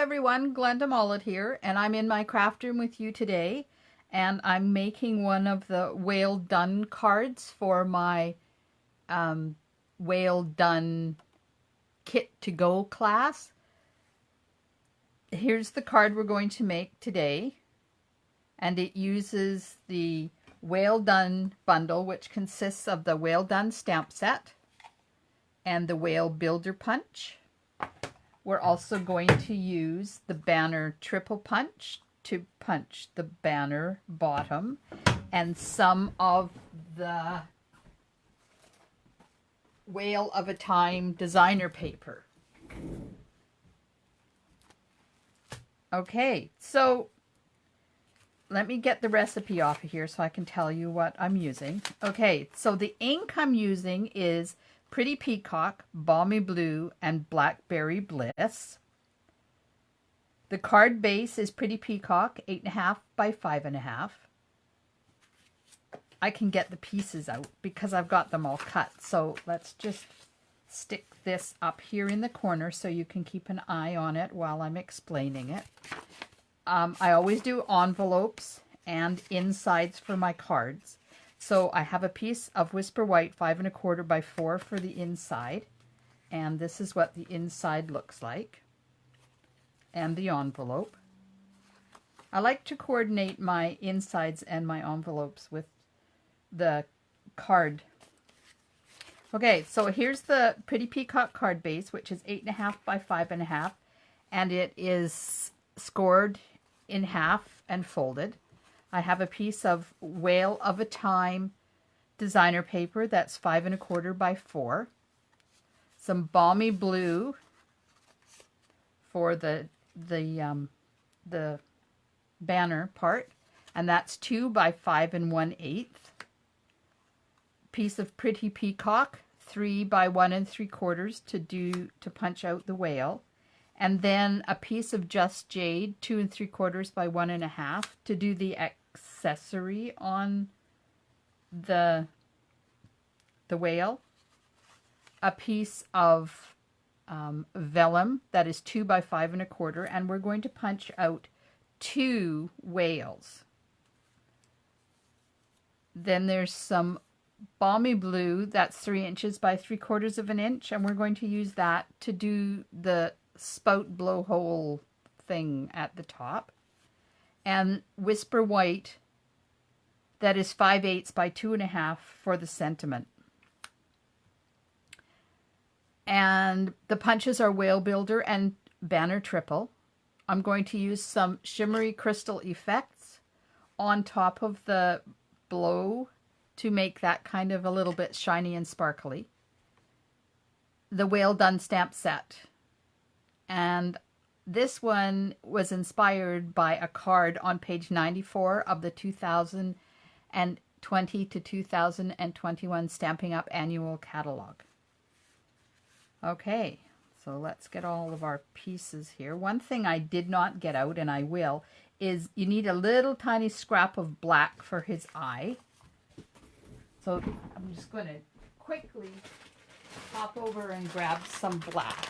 everyone, Glenda Mullet here, and I'm in my craft room with you today, and I'm making one of the Whale Done cards for my Whale Done Kit to Go class. Here's the card we're going to make today, and it uses the Whale Done bundle, which consists of the Whale Done stamp set and the Whale Builder Punch. We're also going to use the banner triple punch to punch the banner bottom and some of the Whale of a Time designer paper. Okay, so let me get the recipe off of here so I can tell you what I'm using. Okay, so the ink I'm using is Pretty Peacock, Balmy Blue, and Blackberry Bliss. The card base is Pretty Peacock, 8.5 by 5.5. I can get the pieces out because I've got them all cut. So let's just stick this up here in the corner so you can keep an eye on it while I'm explaining it. I always do envelopes and insides for my cards. So I have a piece of Whisper White 5 1/4 by 4 for the inside. And this is what the inside looks like. And the envelope. I like to coordinate my insides and my envelopes with the card. Okay, so here's the Pretty Peacock card base, which is 8.5 by 5.5. And it is scored in half and folded. I have a piece of Whale of a Time designer paper that's 5 1/4 by 4. Some Balmy Blue for the banner part, and that's 2 by 5 1/8. Piece of Pretty Peacock, 3 by 1 3/4 to punch out the whale. And then a piece of Just Jade, 2 3/4 by 1.5 to do the accessory on the whale. A piece of vellum that is 2 by 5 1/4, and we're going to punch out 2 whales. Then there's some Balmy Blue that's 3 inches by 3/4 inch, and we're going to use that to do the spout blowhole thing at the top. And Whisper White that is 5/8 by 2.5 for the sentiment. And the punches are Whale Builder and Banner Triple. I'm going to use some Shimmery Crystal Effects on top of the blow to make that kind of a little bit shiny and sparkly. The Whale Done stamp set. And this one was inspired by a card on page 94 of the 2020 to 2021 Stampin' Up annual catalog. Okay, so let's get all of our pieces here. One thing I did not get out, and I will, is you need a little tiny scrap of black for his eye. So I'm just going to quickly hop over and grab some black.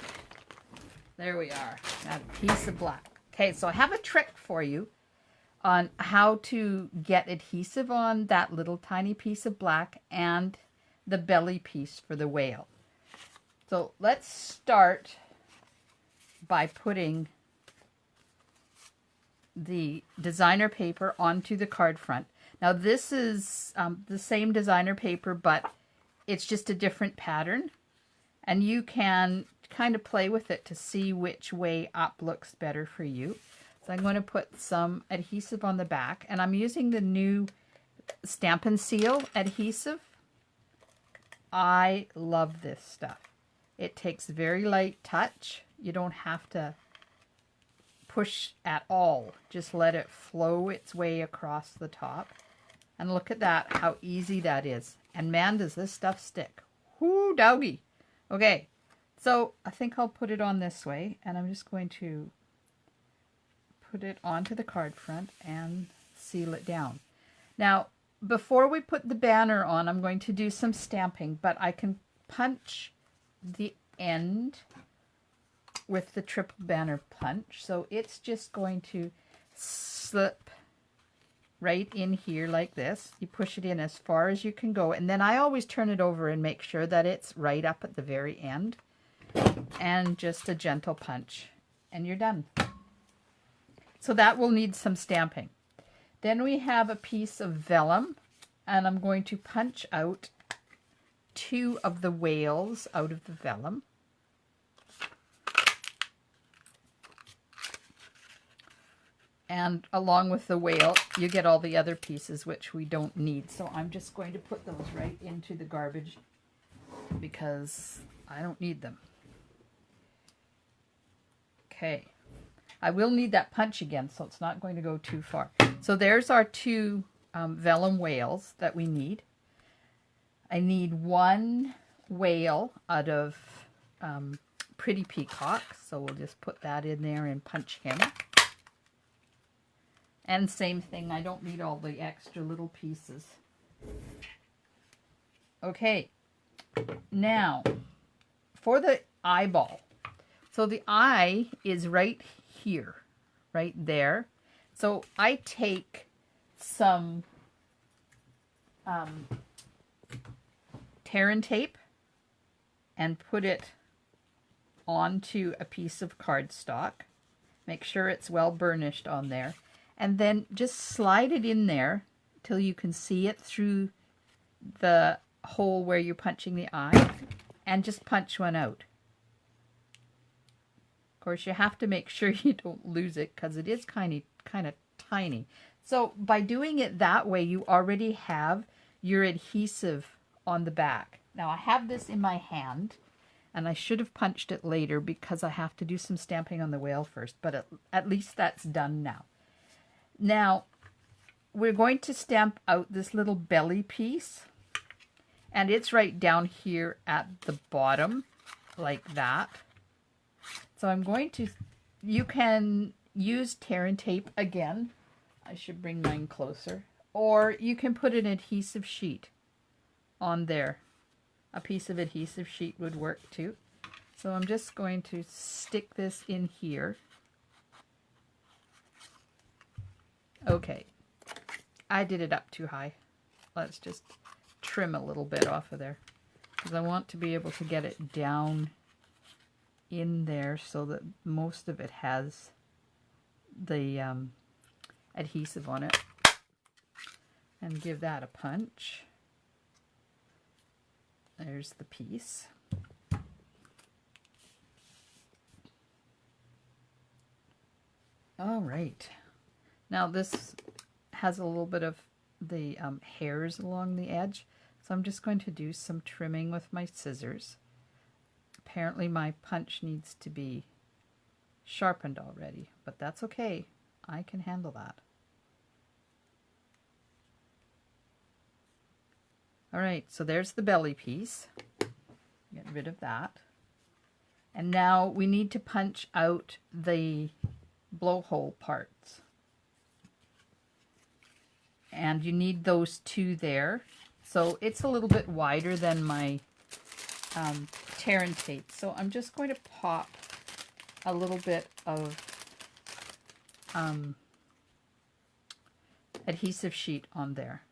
There we are, that piece of black. Okay, so I have a trick for you on how to get adhesive on that little tiny piece of black and the belly piece for the whale. So let's start by putting the designer paper onto the card front. Now this is the same designer paper, but it's just a different pattern. And you can kind of play with it to see which way up looks better for you. So I'm going to put some adhesive on the back, and I'm using the new Stampin' Seal adhesive. I love this stuff. It takes very light touch. You don't have to push at all. Just let it flow its way across the top. And look at that, how easy that is. And man, does this stuff stick. Whoo, doggy. Okay, so I think I'll put it on this way, and I'm just going to put it onto the card front and seal it down. Now, before we put the banner on, I'm going to do some stamping, but I can punch the end with the triple banner punch. So it's just going to slip right in here like this. You push it in as far as you can go. And then I always turn it over and make sure that it's right up at the very end. And just a gentle punch. And you're done. So that will need some stamping. Then we have a piece of vellum. And I'm going to punch out 2 of the whales out of the vellum. And along with the whale, you get all the other pieces, which we don't need. So I'm just going to put those right into the garbage because I don't need them. Okay. I will need that punch again, so it's not going to go too far. So there's our 2 vellum whales that we need. I need 1 whale out of Pretty Peacock. So we'll just put that in there and punch him. And same thing, I don't need all the extra little pieces. Okay, now for the eyeball. So the eye is right here, right there. So I take some tear and tape and put it onto a piece of cardstock. Make sure it's well burnished on there. And then just slide it in there till you can see it through the hole where you're punching the eye. And just punch one out. Of course, you have to make sure you don't lose it because it is kind of tiny. So by doing it that way, you already have your adhesive on the back. Now I have this in my hand. And I should have punched it later because I have to do some stamping on the whale first. But at least that's done now. Now, we're going to stamp out this little belly piece. And it's right down here at the bottom, like that. So I'm going to, you can use tear and tape again. I should bring mine closer. Or you can put an adhesive sheet on there. A piece of adhesive sheet would work too. So I'm just going to stick this in here. Okay, I did it up too high. Let's just trim a little bit off of there because I want to be able to get it down in there so that most of it has the adhesive on it. And give that a punch. There's the piece. All right. Now this has a little bit of the hairs along the edge, so I'm just going to do some trimming with my scissors. Apparently my punch needs to be sharpened already, but that's okay. I can handle that. All right, so there's the belly piece. Get rid of that. And now we need to punch out the blowhole parts. And you need those 2 there. So it's a little bit wider than my tear and tape. So I'm just going to pop a little bit of adhesive sheet on there.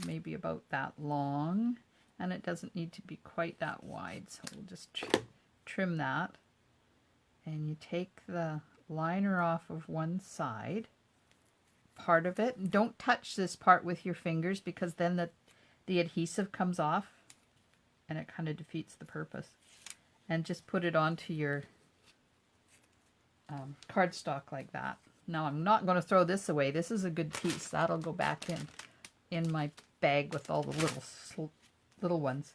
Maybe about that long, and it doesn't need to be quite that wide, so we'll just trim that. And you take the liner off of one side, part of it. Don't touch this part with your fingers because then the adhesive comes off and it kind of defeats the purpose. And just put it onto your cardstock like that. Now I'm not going to throw this away. This is a good piece. That'll go back in my bag with all the little ones.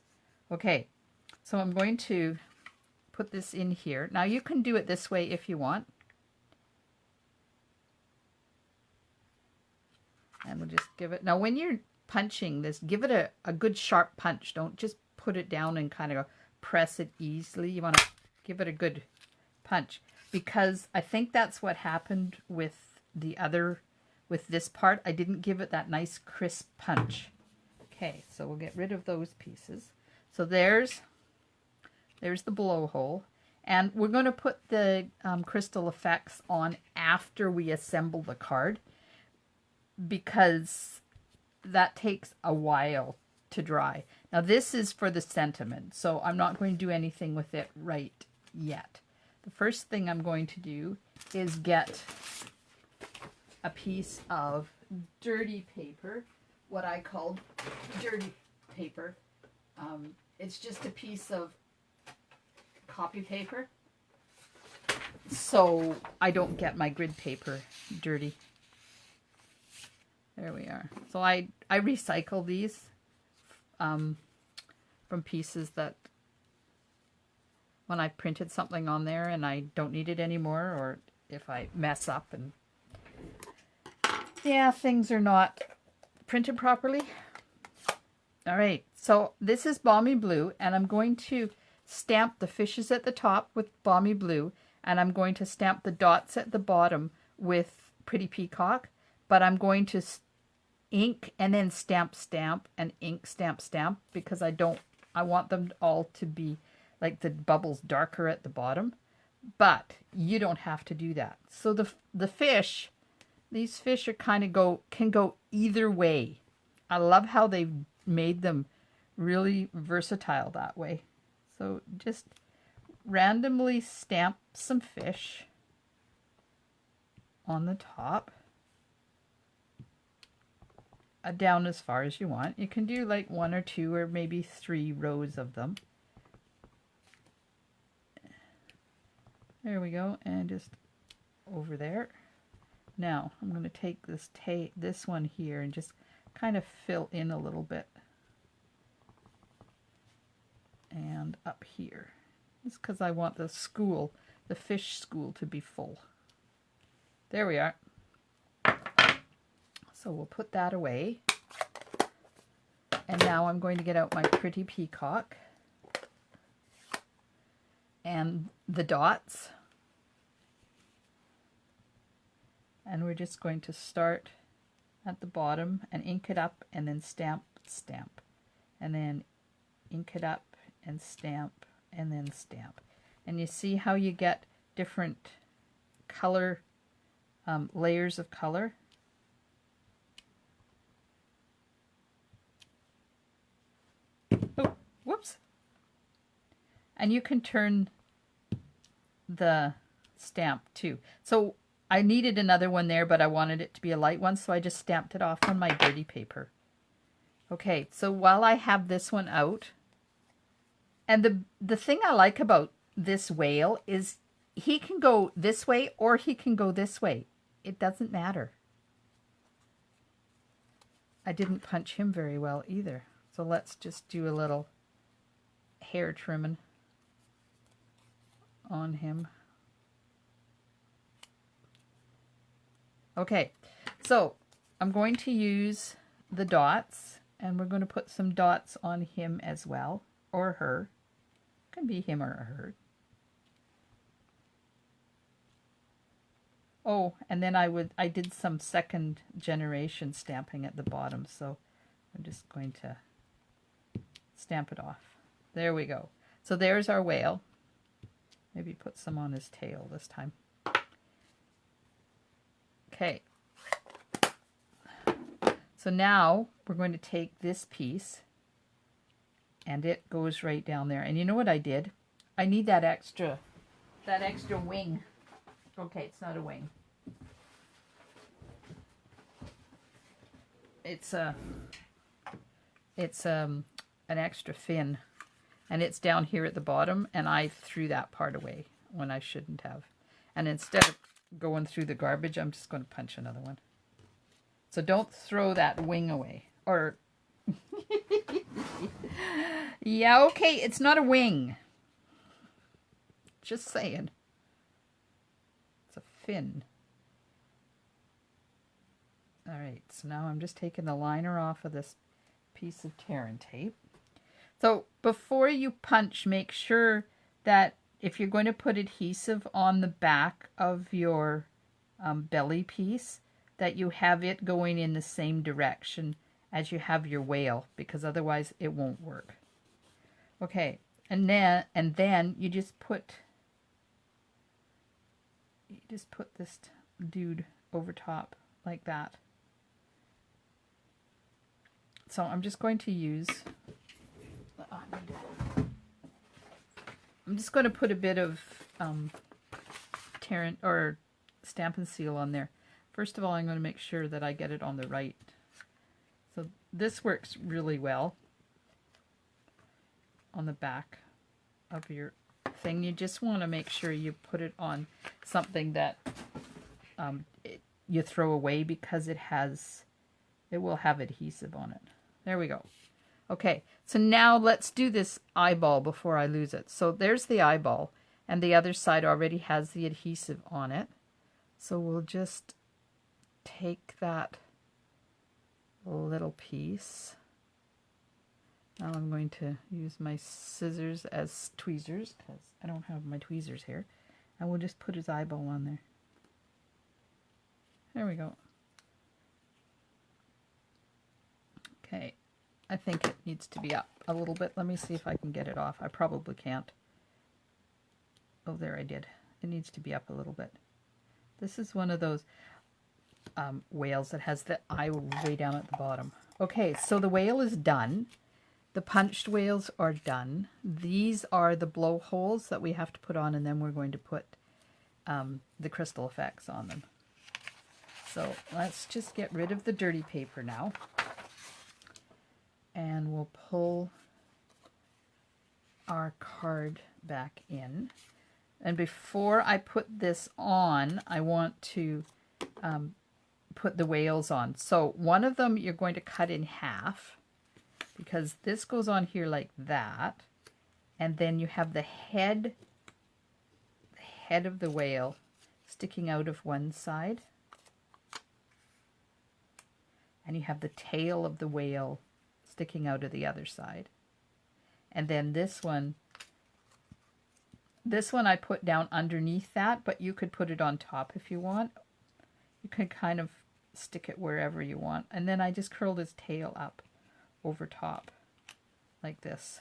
Okay, so I'm going to put this in here. Now you can do it this way if you want. And we'll just give it, now when you're punching this, give it a good sharp punch. Don't just put it down and kind of press it easily. You want to give it a good punch because I think that's what happened with with this part. I didn't give it that nice crisp punch. Okay, so we'll get rid of those pieces. So there's the blowhole. And we're going to put the crystal effects on after we assemble the card, because that takes a while to dry. Now this is for the sentiment, so I'm not going to do anything with it right yet. The first thing I'm going to do is get a piece of dirty paper, what I call dirty paper. It's just a piece of copy paper, so I don't get my grid paper dirty. There we are. So I recycle these from pieces that when I printed something on there and I don't need it anymore, or if I mess up and yeah, things are not printed properly. All right, so this is Balmy Blue, and I'm going to stamp the fishes at the top with Balmy Blue, and I'm going to stamp the dots at the bottom with Pretty Peacock, but I'm going to ink and then stamp, and ink, stamp, because I want them all to be like the bubbles darker at the bottom, but you don't have to do that. So the fish, these fish are can go either way. I love how they've made them really versatile that way. So just randomly stamp some fish on the top, down as far as you want. You can do like 1 or 2 or maybe 3 rows of them. There we go, and just over there. Now I'm going to take this one here and just kind of fill in a little bit. And up here. Just because I want the fish school to be full. There we are. So we'll put that away. And now I'm going to get out my Pretty Peacock and the dots. And we're just going to start at the bottom and ink it up and then stamp, and then ink it up and stamp, and then stamp. And you see how you get different color, layers of color? Oh, whoops. And you can turn the stamp too. So I needed another one there, but I wanted it to be a light one, so I just stamped it off on my dirty paper. Okay, so while I have this one out, and the thing I like about this whale is he can go this way or he can go this way. It doesn't matter. I didn't punch him very well either. So let's just do a little hair trimming on him. Okay, so I'm going to use the dots, and we're going to put some dots on him as well, or her. Can be him or her. Oh, and then I did some second generation stamping at the bottom, so I'm just going to stamp it off. There we go. So there's our whale. Maybe put some on his tail this time. Okay. So now we're going to take this piece, and it goes right down there. And you know what I did? I need that extra wing. Okay, it's not a wing. It's an extra fin, and it's down here at the bottom, and I threw that part away when I shouldn't have. And instead of going through the garbage, I'm just going to punch another one. So don't throw that wing away. Or yeah, okay, it's not a wing. Just saying. It's a fin. All right, so now I'm just taking the liner off of this piece of tear and tape. So before you punch, make sure that if you're going to put adhesive on the back of your belly piece, that you have it going in the same direction as you have your whale, because otherwise it won't work. Okay, and then you just put just put this dude over top like that. So I'm just going to use, I'm just going to put a bit of Tarrant or Stampin' Seal on there. First of all, I'm going to make sure that I get it on the right. So this works really well on the back of your thing. You just want to make sure you put it on something that you throw away, because it will have adhesive on it. There we go. Okay, so now let's do this eyeball before I lose it. So there's the eyeball, and the other side already has the adhesive on it. So we'll just take that little piece. Now I'm going to use my scissors as tweezers, because I don't have my tweezers here. And we'll just put his eyeball on there. There we go. Okay, I think it needs to be up a little bit. Let me see if I can get it off. I probably can't. Oh, there, I did. It needs to be up a little bit. This is one of those whales that has the eye way down at the bottom. Okay, so the whale is done. The punched whales are done. These are the blowholes that we have to put on, and then we're going to put the crystal effects on them. So let's just get rid of the dirty paper now. And we'll pull our card back in. And before I put this on, I want to put the whales on. So one of them you're going to cut in half, because this goes on here like that. And then you have the head of the whale sticking out of one side. And you have the tail of the whale sticking out of the other side. And then this one I put down underneath that, but you could put it on top if you want. You can kind of stick it wherever you want. And then I just curled his tail up over top like this,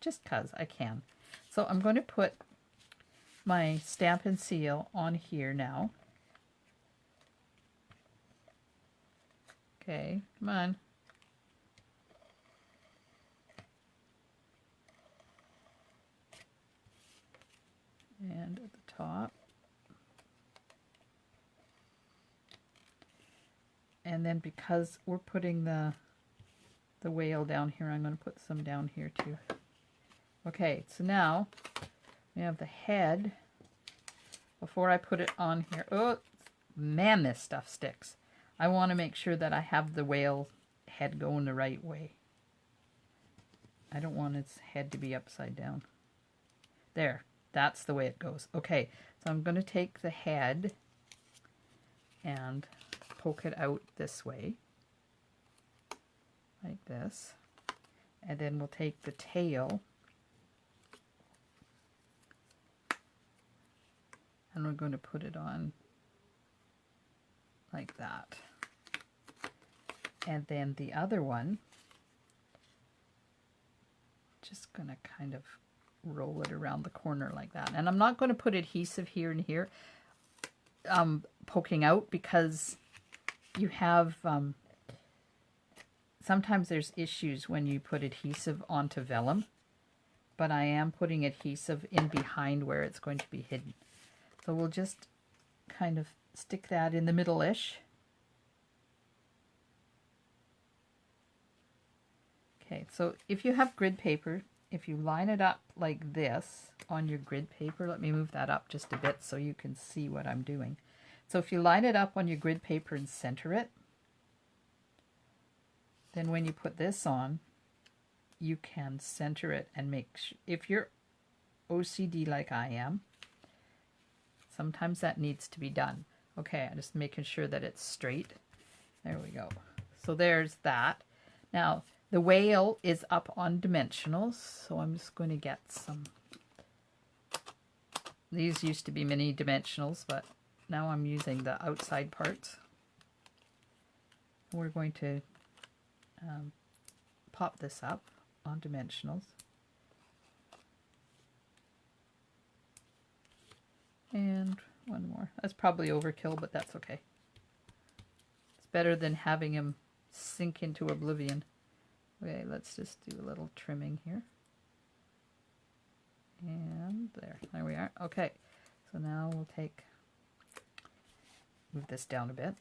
just because I can. So I'm going to put my Stampin' Seal on here now. Okay, come on. And at the top. And then because we're putting the whale down here, I'm going to put some down here too. Okay, so now we have the head. Before I put it on here, oh man, this stuff sticks. I want to make sure that I have the whale head going the right way. I don't want its head to be upside down. There, that's the way it goes. Okay, so I'm going to take the head and poke it out this way, like this. And then we'll take the tail and we're going to put it on like that. And then the other one, just going to kind of roll it around the corner like that. And I'm not going to put adhesive here and here poking out, because you have sometimes there's issues when you put adhesive onto vellum, but I am putting adhesive in behind where it's going to be hidden. So we'll just kind of stick that in the middle-ish. Okay, so if you have grid paper, if you line it up like this on your grid paper, let me move that up just a bit so you can see what I'm doing. So if you line it up on your grid paper and center it, then when you put this on, you can center it and make sure, if you're OCD like I am, sometimes that needs to be done. Okay, I'm just making sure that it's straight. There we go. So there's that. Now, the whale is up on dimensionals, so I'm just going to get some. These used to be mini dimensionals, but now I'm using the outside parts. We're going to pop this up on dimensionals. And One more. That's probably overkill, but that's okay. It's better than having him sink into oblivion. Okay, let's just do a little trimming here. And there we are. Okay, so now we'll move this down a bit.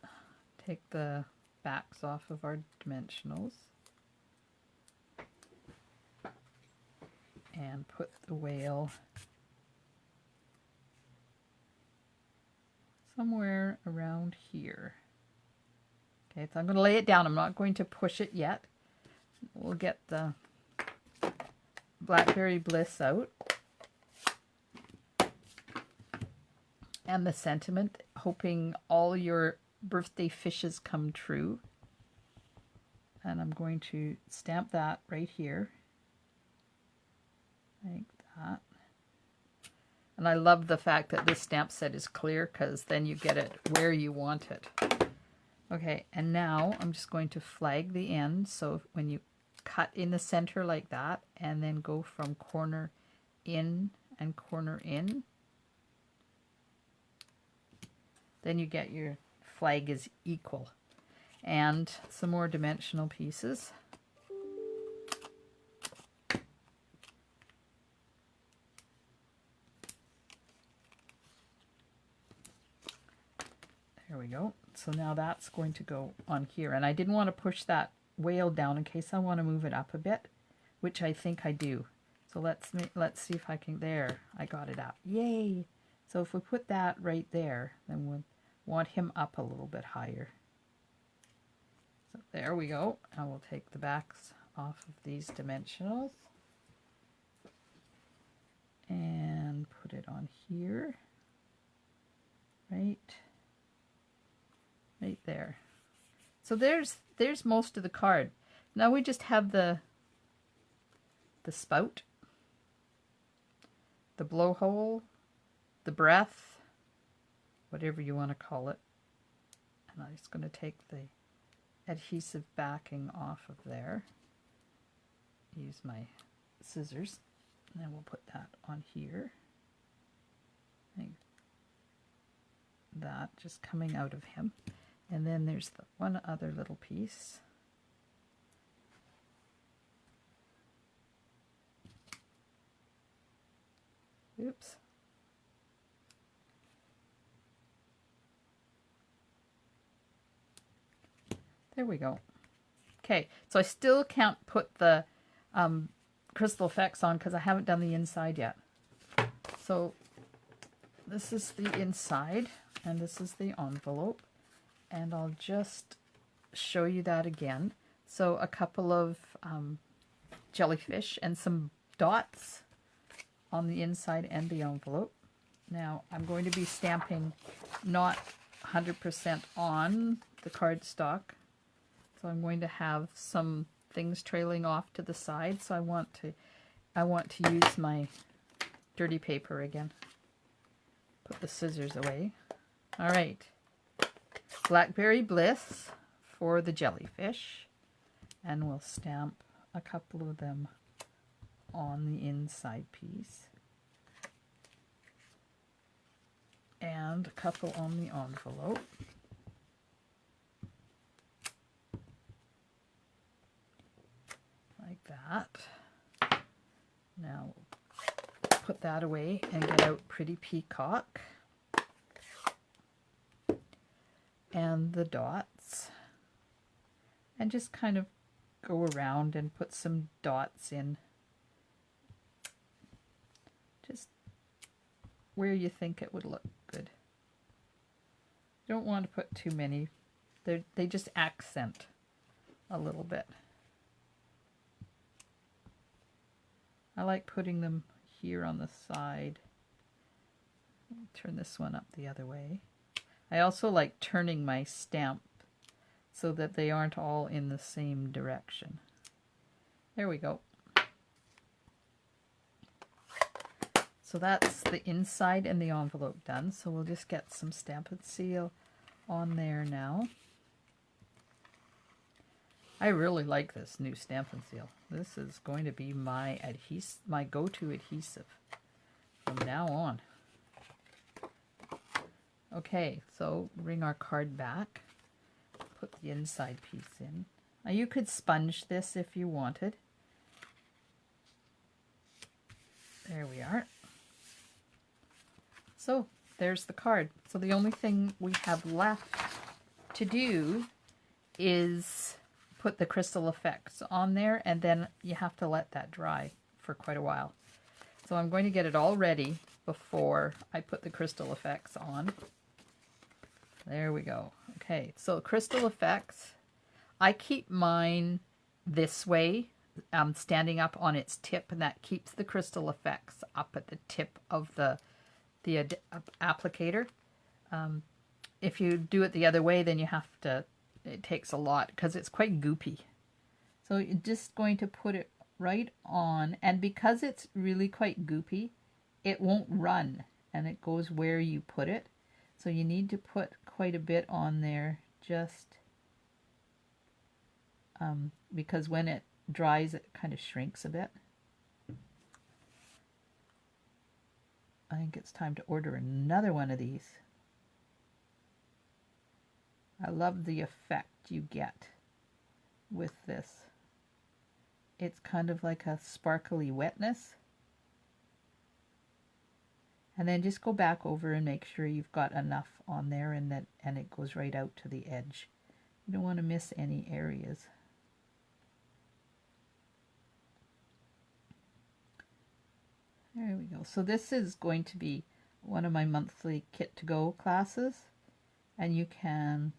Take the backs off of our dimensionals. And put the whale somewhere around here. Okay, so I'm going to lay it down. I'm not going to push it yet. We'll get the Blackberry Bliss out. And the sentiment, hoping all your birthday fishes come true. And I'm going to stamp that right here. Like that. And I love the fact that this stamp set is clear, because then you get it where you want it. Okay, and now I'm just going to flag the end. So when you cut in the center like that, and then go from corner in and corner in, then you get your flag is equal. And some more dimensional pieces. There we go. So now that's going to go on here. And I didn't want to push that whale down in case I want to move it up a bit, which I think I do. So let's see if I can, there, I got it up. Yay! So if we put that right there, then we'll want him up a little bit higher. So there we go. And we'll take the backs off of these dimensionals and put it on here. Right there. So there's most of the card. Now we just have the spout, the blowhole, the breath, whatever you want to call it. And I'm just going to take the adhesive backing off of there. Use my scissors. And then we'll put that on here. Like that, just coming out of him. And then there's the one other little piece. Oops. There we go. Okay, so I still can't put the crystal effects on because I haven't done the inside yet. So this is the inside, and this is the envelope. And I'll just show you that again. So a couple of jellyfish and some dots on the inside and the envelope. Now I'm going to be stamping not 100% on the cardstock. So I'm going to have some things trailing off to the side. So I want to use my dirty paper again. Put the scissors away. All right. Blackberry Bliss for the jellyfish, and we'll stamp a couple of them on the inside piece and a couple on the envelope. Like that. Now we'll put that away and get out Pretty Peacock. And the dots, and just kind of go around and put some dots in just where you think it would look good. You don't want to put too many. They just accent a little bit. I like putting them here on the side. Turn this one up the other way. I also like turning my stamp so that they aren't all in the same direction. There we go. So that's the inside and the envelope done. So we'll just get some Stampin' Seal on there now. I really like this new Stampin' Seal. This is going to be my go-to adhesive from now on. Okay, so bring our card back. Put the inside piece in. Now you could sponge this if you wanted. There we are. So there's the card. So the only thing we have left to do is put the crystal effects on there, and then you have to let that dry for quite a while. So I'm going to get it all ready before I put the crystal effects on. There we go. Okay, so crystal effects, I keep mine this way, standing up on its tip, and that keeps the crystal effects up at the tip of the applicator. If you do it the other way, then you have to, it takes a lot because it's quite goopy. So you're just going to put it right on, and because it's really quite goopy, it won't run, and it goes where you put it. So you need to put quite a bit on there, just because when it dries, it kind of shrinks a bit. I think it's time to order another one of these. I love the effect you get with this. It's kind of like a sparkly wetness. And then just go back over and make sure you've got enough on there, and it goes right out to the edge. You don't want to miss any areas. There we go. So this is going to be one of my monthly Kit to Go classes, and you can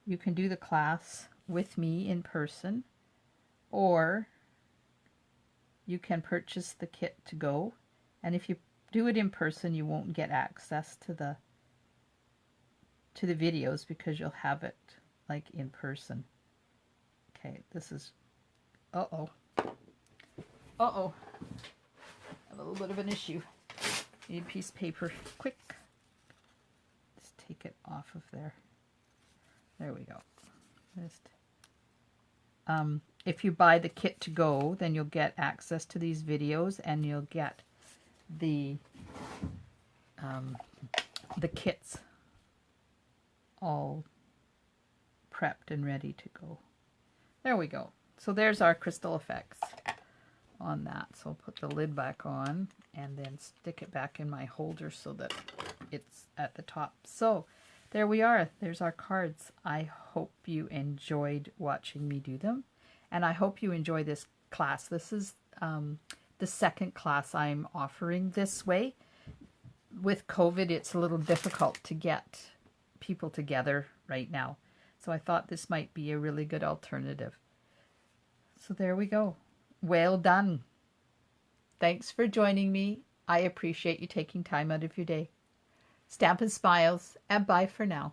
do the class with me in person, or you can purchase the Kit to Go, and if you do it in person, you won't get access to the videos because you'll have it like in person. Okay, this is uh-oh. I have a little bit of an issue. Need a piece of paper quick. Just take it off of there. There we go. Just if you buy the Kit to Go, then you'll get access to these videos, and you'll get the kits all prepped and ready to go. There we go. So there's our crystal effects on that. So I'll put the lid back on and then stick it back in my holder so that it's at the top. So there we are. There's our cards. I hope you enjoyed watching me do them, and I hope you enjoy this class. This is the second class I'm offering this way. With COVID, it's a little difficult to get people together right now. So I thought this might be a really good alternative. So there we go. Well done. Thanks for joining me. I appreciate you taking time out of your day. Stampin' Smiles, and bye for now.